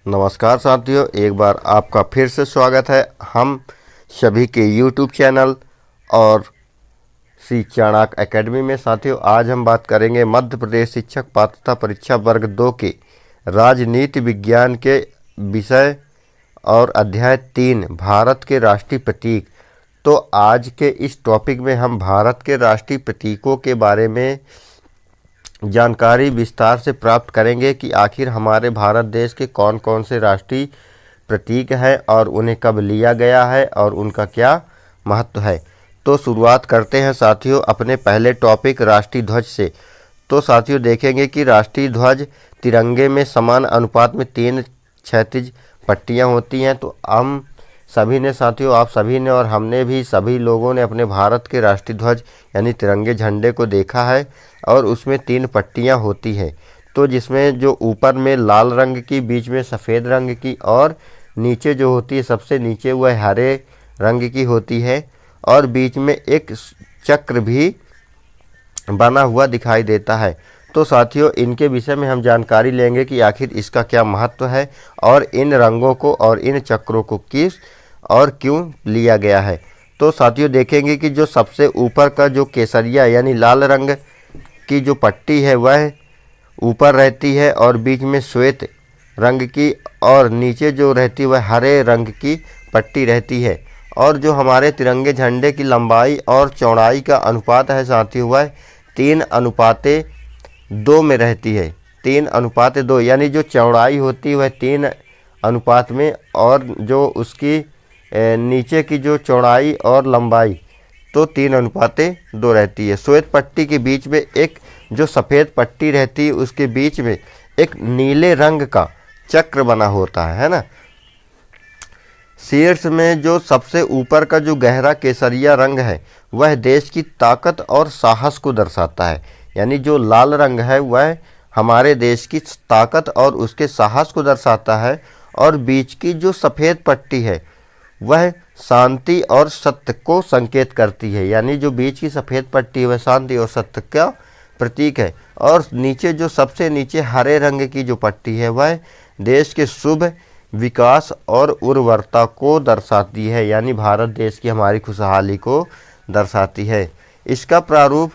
नमस्कार साथियों, एक बार आपका फिर से स्वागत है हम सभी के YouTube चैनल और श्री चाणक्य एकेडमी में। साथियों, आज हम बात करेंगे मध्य प्रदेश शिक्षक पात्रता परीक्षा वर्ग 2 के राजनीति विज्ञान के विषय और अध्याय 3 भारत के राष्ट्रीय प्रतीक। तो आज के इस टॉपिक में हम भारत के राष्ट्रीय प्रतीकों के बारे में जानकारी विस्तार से प्राप्त करेंगे कि आखिर हमारे भारत देश के कौन कौन से राष्ट्रीय प्रतीक हैं और उन्हें कब लिया गया है और उनका क्या महत्व है। तो शुरुआत करते हैं साथियों अपने पहले टॉपिक राष्ट्रीय ध्वज से। तो साथियों देखेंगे कि राष्ट्रीय ध्वज तिरंगे में समान अनुपात में 3 क्षैतिज पट्टियां होती हैं। तो हम सभी ने साथियों, आप सभी ने और हमने भी, सभी लोगों ने अपने भारत के राष्ट्रीय ध्वज यानी तिरंगे झंडे को देखा है और उसमें 3 पट्टियां होती हैं। तो जिसमें जो ऊपर में लाल रंग की, बीच में सफ़ेद रंग की और नीचे जो होती है सबसे नीचे वह हरे रंग की होती है और बीच में एक चक्र भी बना हुआ दिखाई देता है। तो साथियों इनके विषय में हम जानकारी लेंगे कि आखिर इसका क्या महत्व है और इन रंगों को और इन चक्रों को किस और क्यों लिया गया है। तो साथियों देखेंगे कि जो सबसे ऊपर का जो केसरिया यानी लाल रंग की जो पट्टी है वह ऊपर रहती है और बीच में श्वेत रंग की और नीचे जो रहती है वह हरे रंग की पट्टी रहती है। और जो हमारे तिरंगे झंडे की लंबाई और चौड़ाई का अनुपात है साथियों वह 3:2 में रहती है। 3:2 यानी जो चौड़ाई होती है वह 3 अनुपात में और जो उसकी नीचे की जो चौड़ाई और लंबाई तो 3:2 रहती है। श्वेत पट्टी के बीच में एक जो सफ़ेद पट्टी रहती है उसके बीच में एक नीले रंग का चक्र बना होता है ना। शीर्ष में जो सबसे ऊपर का जो गहरा केसरिया रंग है वह देश की ताकत और साहस को दर्शाता है। यानी जो लाल रंग है वह हमारे देश की ताकत और उसके साहस को दर्शाता है और बीच की जो सफ़ेद पट्टी है वह शांति और सत्य को संकेत करती है। यानी जो बीच की सफ़ेद पट्टी है वह शांति और सत्य का प्रतीक है और नीचे जो सबसे नीचे हरे रंग की जो पट्टी है वह देश के शुभ विकास और उर्वरता को दर्शाती है। यानी भारत देश की हमारी खुशहाली को दर्शाती है। इसका प्रारूप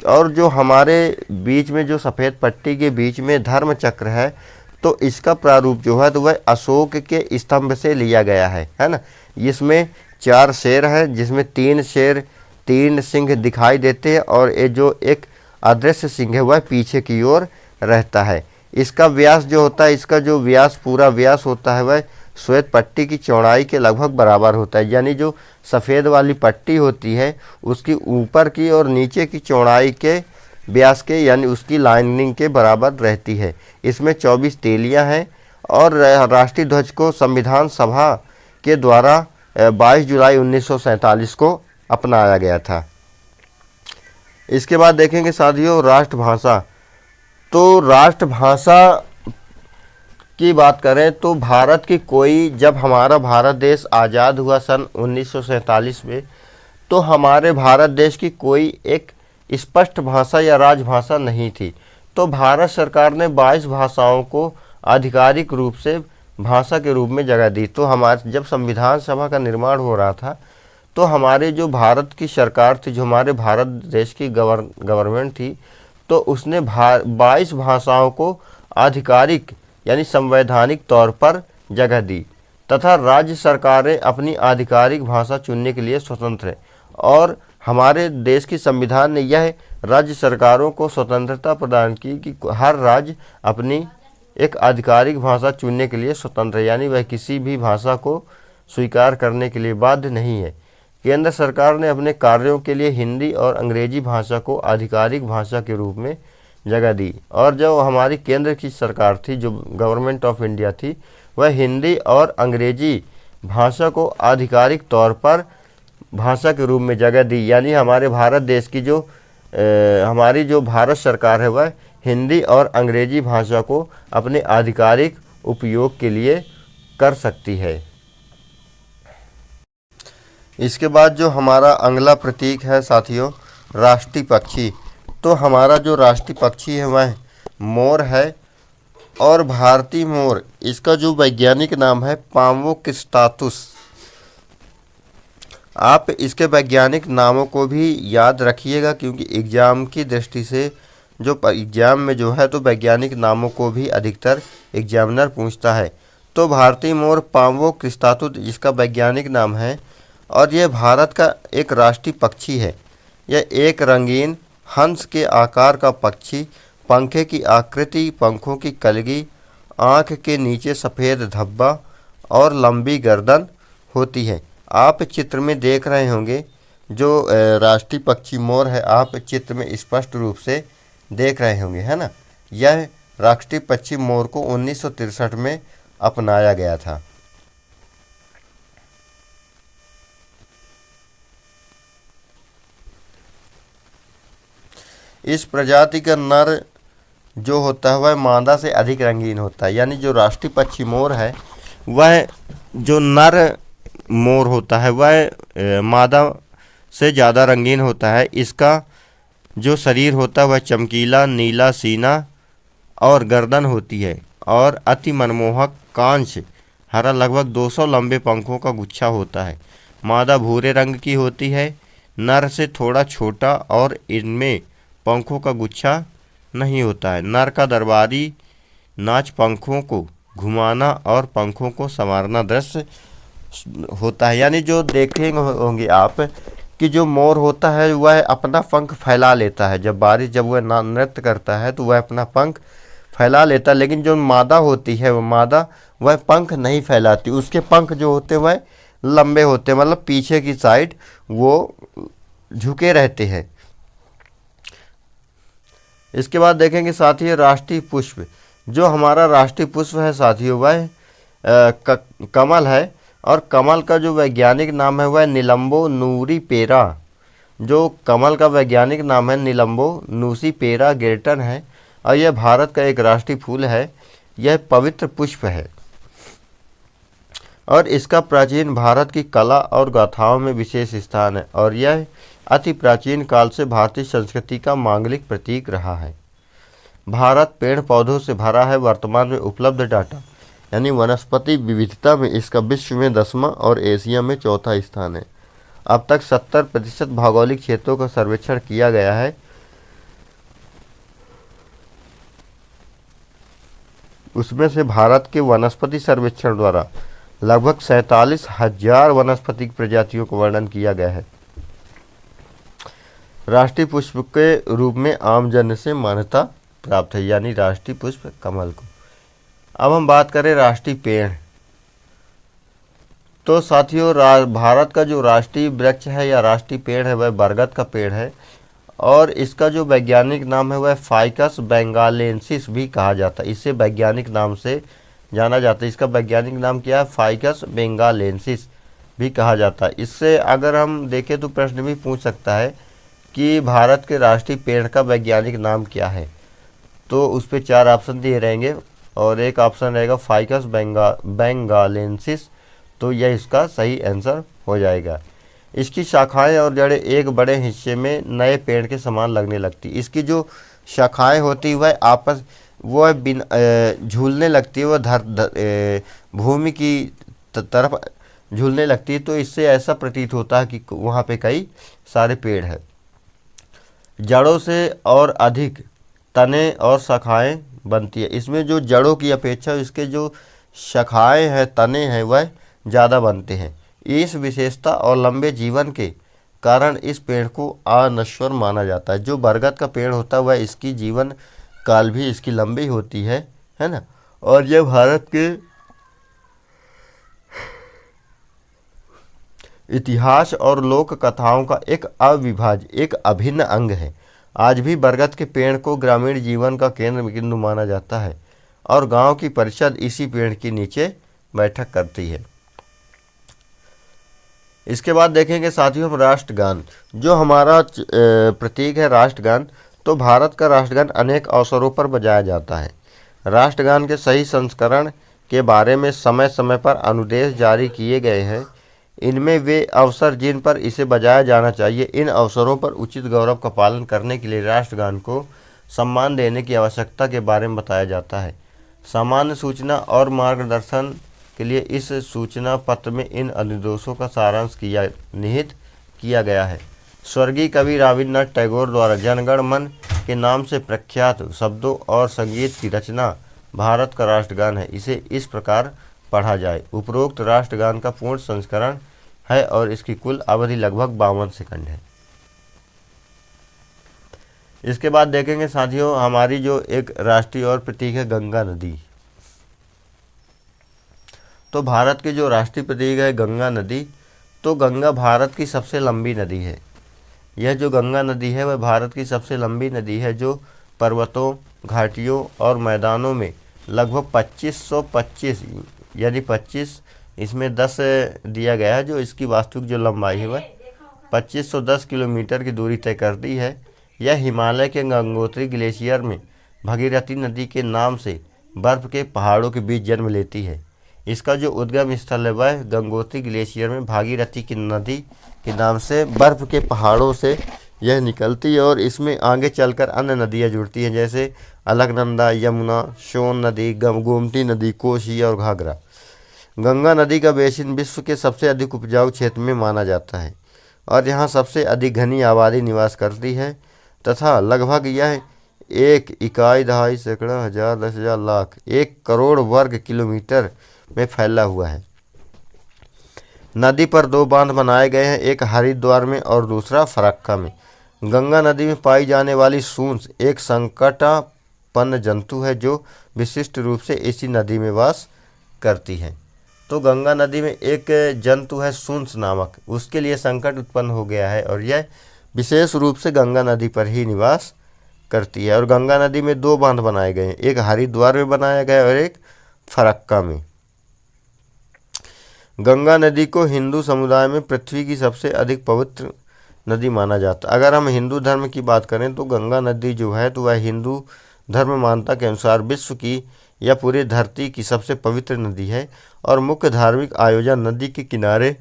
और जो हमारे बीच में जो सफ़ेद पट्टी के बीच में धर्म चक्र है तो इसका प्रारूप जो है तो वह अशोक के स्तंभ से लिया गया है ना। इसमें 4 शेर हैं जिसमें 3 शेर 3 सिंह दिखाई देते हैं और ये जो एक अदृश्य सिंह है वह पीछे की ओर रहता है। इसका व्यास जो होता है, इसका जो व्यास पूरा व्यास होता है वह श्वेत पट्टी की चौड़ाई के लगभग बराबर होता है। यानी जो सफ़ेद वाली पट्टी होती है उसकी ऊपर की और नीचे की चौड़ाई के व्यास के यानी उसकी लाइनिंग के बराबर रहती है। इसमें 24 तीलियां हैं और राष्ट्रीय ध्वज को संविधान सभा के द्वारा 22 जुलाई 1947 को अपनाया गया था। इसके बाद देखेंगे साथियों राष्ट्रभाषा। तो राष्ट्रभाषा की बात करें तो भारत की कोई, जब हमारा भारत देश आज़ाद हुआ सन 1947 में, तो हमारे भारत देश की कोई एक स्पष्ट भाषा या राजभाषा नहीं थी। तो भारत सरकार ने 22 भाषाओं को आधिकारिक रूप से भाषा के रूप में जगह दी। तो हमारे जब संविधान सभा का निर्माण हो रहा था तो हमारे जो भारत की सरकार थी, जो हमारे भारत देश की गवर्नमेंट थी, तो उसने 22 भाषाओं को आधिकारिक यानी संवैधानिक तौर पर जगह दी तथा राज्य सरकारें अपनी आधिकारिक भाषा चुनने के लिए स्वतंत्र हैं। और हमारे देश की संविधान ने यह राज्य सरकारों को स्वतंत्रता प्रदान की कि हर राज्य अपनी एक आधिकारिक भाषा चुनने के लिए स्वतंत्र है। यानी वह किसी भी भाषा को स्वीकार करने के लिए बाध्य नहीं है। केंद्र सरकार ने अपने कार्यों के लिए हिंदी और अंग्रेजी भाषा को आधिकारिक भाषा के रूप में जगह दी। और जो हमारी केंद्र की सरकार थी, जो गवर्नमेंट ऑफ इंडिया थी, वह हिंदी और अंग्रेजी भाषा को आधिकारिक तौर पर भाषा के रूप में जगह दी। यानी हमारे भारत देश की जो हमारी जो भारत सरकार है वह हिंदी और अंग्रेजी भाषा को अपने आधिकारिक उपयोग के लिए कर सकती है। इसके बाद जो हमारा अगला प्रतीक है साथियों राष्ट्रीय पक्षी। तो हमारा जो राष्ट्रीय पक्षी है वह मोर है और भारतीय मोर, इसका जो वैज्ञानिक नाम है पाम्बोक्रिस्टातुस। आप इसके वैज्ञानिक नामों को भी याद रखिएगा, क्योंकि एग्जाम की दृष्टि से जो एग्जाम में जो है तो वैज्ञानिक नामों को भी अधिकतर एग्जामिनर पूछता है। तो भारतीय मोर पाम्बोक्रिस्टातुस इसका वैज्ञानिक नाम है, और यह भारत का एक राष्ट्रीय पक्षी है। यह एक रंगीन हंस के आकार का पक्षी, पंखे की आकृति, पंखों की कलगी, आँख के नीचे सफ़ेद धब्बा और लंबी गर्दन होती है। आप चित्र में देख रहे होंगे जो राष्ट्रीय पक्षी मोर है, आप चित्र में स्पष्ट रूप से देख रहे होंगे, है ना। यह राष्ट्रीय पक्षी मोर को 1963 में अपनाया गया था। इस प्रजाति का नर जो होता है वह मादा से अधिक रंगीन होता है, यानी जो राष्ट्रीय पक्षी मोर है वह जो नर मोर होता है वह मादा से ज़्यादा रंगीन होता है। इसका जो शरीर होता है वह चमकीला नीला सीना और गर्दन होती है, और अति मनमोहक कांच हरा लगभग 200 लंबे पंखों का गुच्छा होता है। मादा भूरे रंग की होती है, नर से थोड़ा छोटा, और इनमें पंखों का गुच्छा नहीं होता है। नर का दरबारी नाच पंखों को घुमाना और पंखों को संवारना दृश्य होता है। यानी जो देखेंगे होंगे आप कि जो मोर होता है वह अपना पंख फैला लेता है, जब वह नृत्य करता है तो वह अपना पंख फैला लेता है। लेकिन जो मादा होती है वह पंख नहीं फैलाती, उसके पंख जो होते हैं वह लंबे होते हैं, मतलब पीछे की साइड वो झुके रहते हैं। इसके बाद देखेंगे साथियों राष्ट्रीय पुष्प। जो हमारा राष्ट्रीय पुष्प है साथियों वह कमल है, और कमल का जो वैज्ञानिक नाम है वह निलंबो नूसीफेरा। जो कमल का वैज्ञानिक नाम है निलंबो नूसीफेरा गिरटन है, और यह भारत का एक राष्ट्रीय फूल है। यह पवित्र पुष्प है, और इसका प्राचीन भारत की कला और गाथाओं में विशेष स्थान है, और यह अति प्राचीन काल से भारतीय संस्कृति का मांगलिक प्रतीक रहा है। भारत पेड़ पौधों से भरा है। वर्तमान में उपलब्ध डाटा यानी वनस्पति विविधता में इसका विश्व में 10वां और एशिया में 4था स्थान है। अब तक 70% भौगोलिक क्षेत्रों का सर्वेक्षण किया गया है। उसमें से भारत के वनस्पति सर्वेक्षण द्वारा लगभग 47,000 वनस्पति प्रजातियों का वर्णन किया गया है। राष्ट्रीय पुष्प के रूप में आम जन से मान्यता प्राप्त है, यानी राष्ट्रीय पुष्प कमल को। अब हम बात करें राष्ट्रीय पेड़, तो साथियों भारत का जो राष्ट्रीय वृक्ष है या राष्ट्रीय पेड़ है वह बरगद का पेड़ है, और इसका जो वैज्ञानिक नाम है वह फाइकस बेंगालेंसिस भी कहा जाता है। इसे वैज्ञानिक नाम से जाना जाता है। इसका वैज्ञानिक नाम क्या है? फाइकस बेंगालेंसिस भी कहा जाता है। इससे अगर हम देखें तो प्रश्न भी पूछ सकता है कि भारत के राष्ट्रीय पेड़ का वैज्ञानिक नाम क्या है, तो उस पर 4 ऑप्शन दिए रहेंगे, और एक ऑप्शन रहेगा फाइकस बेंगालेंसिस, तो यह इसका सही आंसर हो जाएगा। इसकी शाखाएं और जड़ें एक बड़े हिस्से में नए पेड़ के समान लगने लगती। इसकी जो शाखाएं होती वह आपस वह झूलने लगती है, वह भूमि की तरफ झूलने लगती है, तो इससे ऐसा प्रतीत होता है कि वहाँ पे कई सारे पेड़ हैं। जड़ों से और अधिक तने और शाखाएं बनती है। इसमें जो जड़ों की अपेक्षा इसके जो शाखाएं हैं, तने हैं, वह ज़्यादा बनते हैं। इस विशेषता और लंबे जीवन के कारण इस पेड़ को अनश्वर माना जाता है। जो बरगद का पेड़ होता है वह इसकी जीवन काल भी इसकी लंबी होती है ना। और यह भारत के इतिहास और लोक कथाओं का एक अभिन्न अंग है। आज भी बरगद के पेड़ को ग्रामीण जीवन का केंद्र बिंदु माना जाता है, और गांव की परिषद इसी पेड़ के नीचे बैठक करती है। इसके बाद देखेंगे साथियों हम राष्ट्रगान। जो हमारा प्रतीक है राष्ट्रगान, तो भारत का राष्ट्रगान अनेक अवसरों पर बजाया जाता है। राष्ट्रगान के सही संस्करण के बारे में समय समय पर अनुदेश जारी किए गए हैं। इनमें वे अवसर जिन पर इसे बजाया जाना चाहिए, इन अवसरों पर उचित गौरव का पालन करने के लिए राष्ट्रगान को सम्मान देने की आवश्यकता के बारे में बताया जाता है। सामान्य सूचना और मार्गदर्शन के लिए इस सूचना पत्र में इन अनुदेशों का सारांश निहित किया गया है। स्वर्गीय कवि रविन्द्रनाथ टैगोर द्वारा जनगण मन के नाम से प्रख्यात शब्दों और संगीत की रचना भारत का राष्ट्रगान है। इसे इस प्रकार पढ़ा जाए। उपरोक्त राष्ट्रगान का पूर्ण संस्करण है और इसकी कुल अवधि लगभग 52 सेकंड है। इसके बाद देखेंगे साथियों, हमारी जो एक राष्ट्रीय और प्रतीक है गंगा नदी। तो भारत की जो राष्ट्रीय प्रतीक है गंगा नदी, तो गंगा भारत की सबसे लंबी नदी है। यह जो गंगा नदी है वह भारत की सबसे लंबी नदी है, जो पर्वतों, घाटियों और मैदानों में लगभग 2525 यानी 25 इसमें 10 दिया गया है, जो इसकी वास्तविक जो लंबाई है वह 2510 किलोमीटर की दूरी तय करती है। यह हिमालय के गंगोत्री ग्लेशियर में भागीरथी नदी के नाम से बर्फ के पहाड़ों के बीच जन्म लेती है। इसका जो उद्गम स्थल है वह गंगोत्री ग्लेशियर में भागीरथी की नदी के नाम से बर्फ के पहाड़ों से यह निकलती है और इसमें आगे चलकर अन्य नदियाँ जुड़ती हैं, जैसे अलकनंदा, यमुना, सोन नदी, गोमती नदी, कोसी और घाघरा। गंगा नदी का बेसिन विश्व के सबसे अधिक उपजाऊ क्षेत्र में माना जाता है और यहाँ सबसे अधिक घनी आबादी निवास करती है तथा लगभग यह 1 सैकड़ा हजार 10,000 लाख 1 करोड़ वर्ग किलोमीटर में फैला हुआ है। नदी पर 2 बांध बनाए गए हैं, एक हरिद्वार में और दूसरा फरक्का में। गंगा नदी में पाई जाने वाली सूंस एक संकटापन्न जंतु है जो विशिष्ट रूप से इसी नदी में वास करती है। तो गंगा नदी में एक जंतु है सूंस नामक, उसके लिए संकट उत्पन्न हो गया है और यह विशेष रूप से गंगा नदी पर ही निवास करती है। और गंगा नदी में 2 बांध बनाए गए हैं, एक हरिद्वार में बनाया गया और एक फरक्का में। गंगा नदी को हिंदू समुदाय में पृथ्वी की सबसे अधिक पवित्र नदी माना जाता है। अगर हम हिंदू धर्म की बात करें तो गंगा नदी जो है तो वह हिंदू धर्म मान्यता के अनुसार विश्व की या पूरी धरती की सबसे पवित्र नदी है और मुख्य धार्मिक आयोजन नदी के किनारे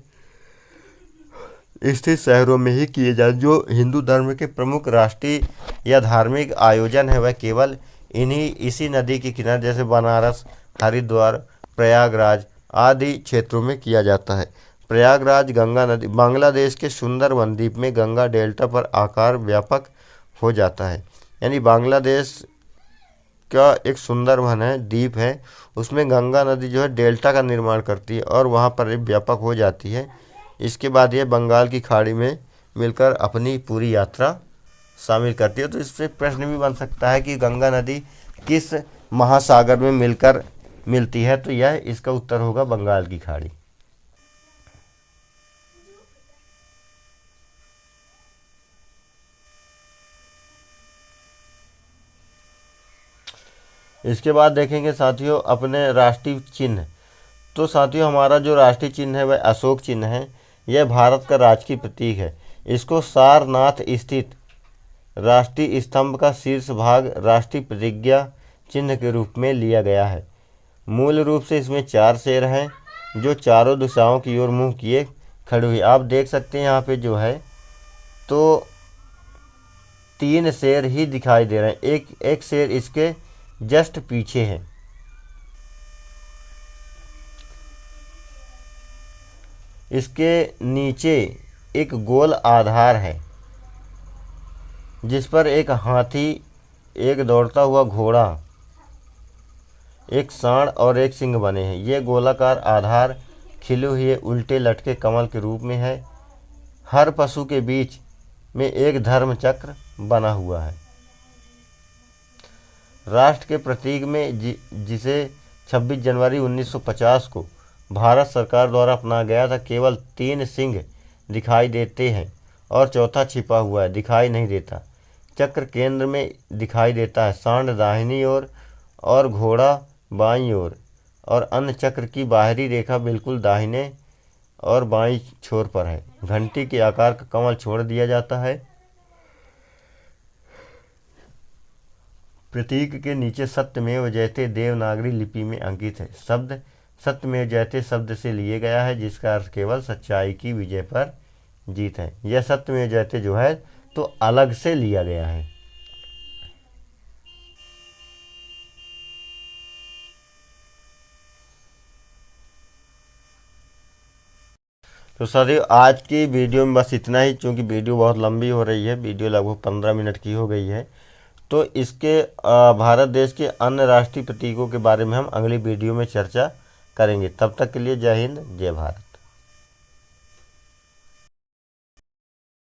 स्थित शहरों में ही किए जाते। जो हिंदू धर्म के प्रमुख राष्ट्रीय या धार्मिक आयोजन है वह केवल इसी नदी के किनारे जैसे बनारस, हरिद्वार, प्रयागराज आदि क्षेत्रों में किया जाता है। प्रयागराज गंगा नदी बांग्लादेश के सुंदरबन द्वीप में गंगा डेल्टा पर आकार व्यापक हो जाता है। यानी बांग्लादेश का एक सुंदरबन है, द्वीप है, उसमें गंगा नदी जो है डेल्टा का निर्माण करती है और वहाँ पर व्यापक हो जाती है। इसके बाद ये बंगाल की खाड़ी में मिलकर अपनी पूरी यात्रा शामिल करती है। तो इससे प्रश्न भी बन सकता है कि गंगा नदी किस महासागर में मिलकर मिलती है, तो यह इसका उत्तर होगा बंगाल की खाड़ी। इसके बाद देखेंगे साथियों अपने राष्ट्रीय चिन्ह। तो साथियों हमारा जो राष्ट्रीय चिन्ह है वह अशोक चिन्ह है। यह भारत का राजकीय प्रतीक है। इसको सारनाथ स्थित राष्ट्रीय स्तंभ का शीर्ष भाग राष्ट्रीय प्रतिज्ञा चिन्ह के रूप में लिया गया है। मूल रूप से इसमें 4 शेर हैं जो चारों दिशाओं की ओर मुंह किए खड़े हुए। आप देख सकते हैं यहाँ पे जो है तो 3 शेर ही दिखाई दे रहे हैं, एक शेर इसके जस्ट पीछे है। इसके नीचे एक गोल आधार है जिस पर एक हाथी, एक दौड़ता हुआ घोड़ा, एक सांड और एक सिंह बने हैं। ये गोलाकार आधार खिले हुए उल्टे लटके कमल के रूप में है। हर पशु के बीच में एक धर्म चक्र बना हुआ है। राष्ट्र के प्रतीक में जिसे 26 जनवरी 1950 को भारत सरकार द्वारा अपनाया गया था, केवल 3 सिंह दिखाई देते हैं और चौथा छिपा हुआ है, दिखाई नहीं देता। चक्र केंद्र में दिखाई देता है, सांड दाहिनी ओर और घोड़ा बाईं ओर और अन्य चक्र की बाहरी रेखा बिल्कुल दाहिने और बाईं छोर पर है। घंटी के आकार का कमल छोड़ दिया जाता है। प्रतीक के नीचे सत्यमेव जयते देवनागरी लिपि में अंकित है। शब्द सत्यमेव जयते शब्द से लिए गया है जिसका अर्थ केवल सच्चाई की विजय पर जीत है। यह सत्यमेव जयते जो है तो अलग से लिया गया है। तो साथियों आज की वीडियो में बस इतना ही, क्योंकि वीडियो बहुत लंबी हो रही है, वीडियो लगभग 15 मिनट की हो गई है। तो इसके भारत देश के अन्य राष्ट्रीय प्रतीकों के बारे में हम अगली वीडियो में चर्चा करेंगे। तब तक के लिए जय हिंद, जय भारत।